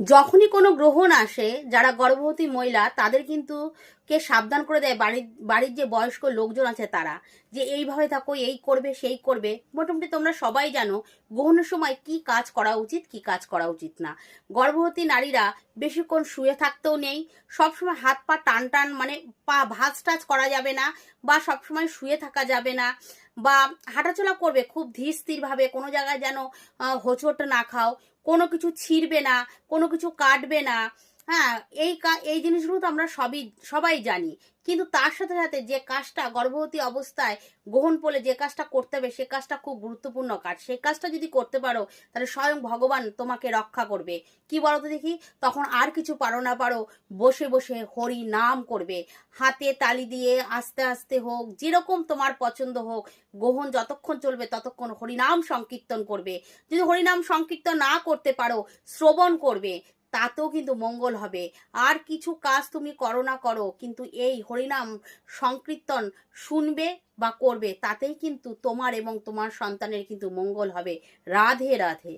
যখনই কোনো গ্রহণ আসে, যারা গর্ভবতী মহিলা তাদের কিন্তু কে সাবধান করে দেয় বাড়ির বাড়ির যে বয়স্ক লোকজন আছে তারা, যে এইভাবে থাকো, এই করবে সেই করবে। মোটামুটি তোমরা সবাই জানো গ্রহণের সময় কি কাজ করা উচিত, কি কাজ করা উচিত না। গর্ভবতী নারীরা বেশিক্ষণ শুয়ে থাকতেও নেই, সবসময় হাত পা টান টান মানে পা ভাঁজ টাচ করা যাবে না, বা সবসময় শুয়ে থাকা যাবে না, বা হাঁটাচলা করবে খুব ধীর স্থিরভাবে, কোনো জায়গায় যেন হোঁচট না খাও, কোনো কিছু ছিঁড়বে না, কোনো কিছু কাটবে না। হ্যাঁ, এই জিনিসগুলো তো আমরা সবাই জানি। কিন্তু তার সাথে সাথে যে কাজটা গর্ভবতী অবস্থায় গ্রহণ পড়লে যে কাজটা করতে হবে, সে কাজটা খুব গুরুত্বপূর্ণ কাজ। সেই কাজটা যদি করতে পারো তাহলে স্বয়ং ভগবান তোমাকে রক্ষা করবে। কি বলো তো দেখি? তখন আর কিছু পারো না পারো, বসে বসে হরি নাম করবে, হাতে তালি দিয়ে আস্তে আস্তে হোক, যেরকম তোমার পছন্দ হোক, গ্রহণ যতক্ষণ চলবে ততক্ষণ হরিনাম সংকীর্তন করবে। যদি হরিনাম সংকীর্তন না করতে পারো, শ্রবণ করবে, তাতেও কিন্তু মঙ্গল হবে। আর কিছু কাজ তুমি করো না করো, কিন্তু এই হরিনাম সংকীর্তন শুনবে বা করবে, তাতেই কিন্তু তোমার এবং তোমার সন্তানের কিন্তু মঙ্গল হবে। রাধে রাধে।